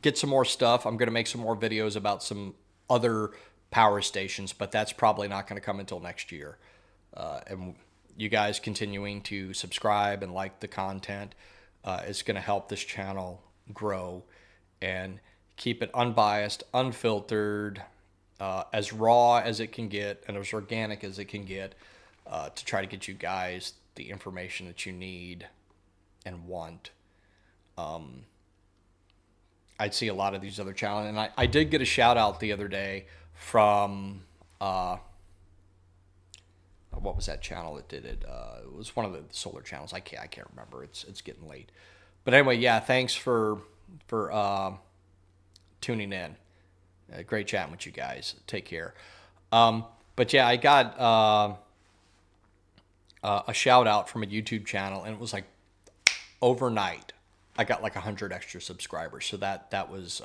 get some more stuff, I'm going to make some more videos about some other power stations, but that's probably not going to come until next year. And you guys continuing to subscribe and like the content is going to help this channel grow and keep it unbiased, unfiltered, as raw as it can get and as organic as it can get, to try to get you guys the information that you need and want. I'd see a lot of these other channels, and I did get a shout out the other day from what was that channel that did it? It was one of the solar channels. I can't remember. It's getting late, but anyway, yeah. Thanks for tuning in. Great chatting with you guys. Take care. But yeah, I got a shout out from a YouTube channel, and it was like overnight I got like 100 extra subscribers. So that was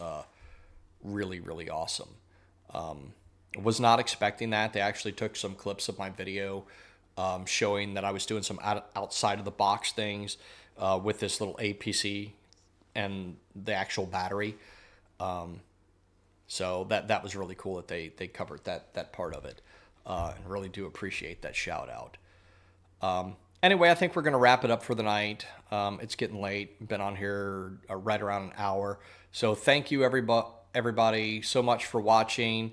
really, really awesome. Was not expecting that. They actually took some clips of my video showing that I was doing some outside of the box things with this little APC and the actual battery. So that was really cool that they covered that part of it, and really do appreciate that shout out. Anyway, I think we're going to wrap it up for the night. It's getting late. Been on here right around an hour. So thank you everybody so much for watching.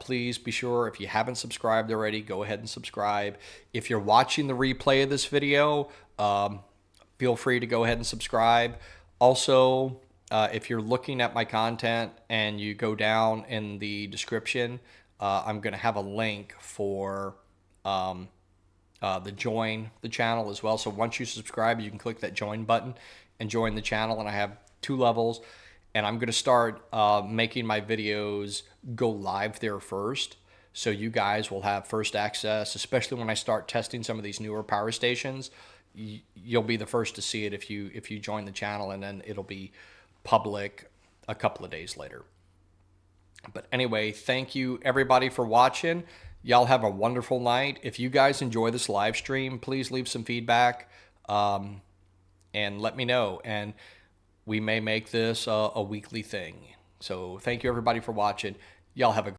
Please be sure, if you haven't subscribed already, go ahead and subscribe. If you're watching the replay of this video, feel free to go ahead and subscribe. Also, if you're looking at my content and you go down in the description, I'm going to have a link for the join the channel as well. So once you subscribe, you can click that join button and join the channel. And I have 2 levels, and I'm going to start making my videos go live there first. So you guys will have first access, especially when I start testing some of these newer power stations. You'll be the first to see it if you join the channel, and then it'll be public a couple of days later. But anyway, thank you everybody for watching. Y'all have a wonderful night. If you guys enjoy this live stream, please leave some feedback and let me know. And we may make this a weekly thing. So thank you everybody for watching. Y'all have a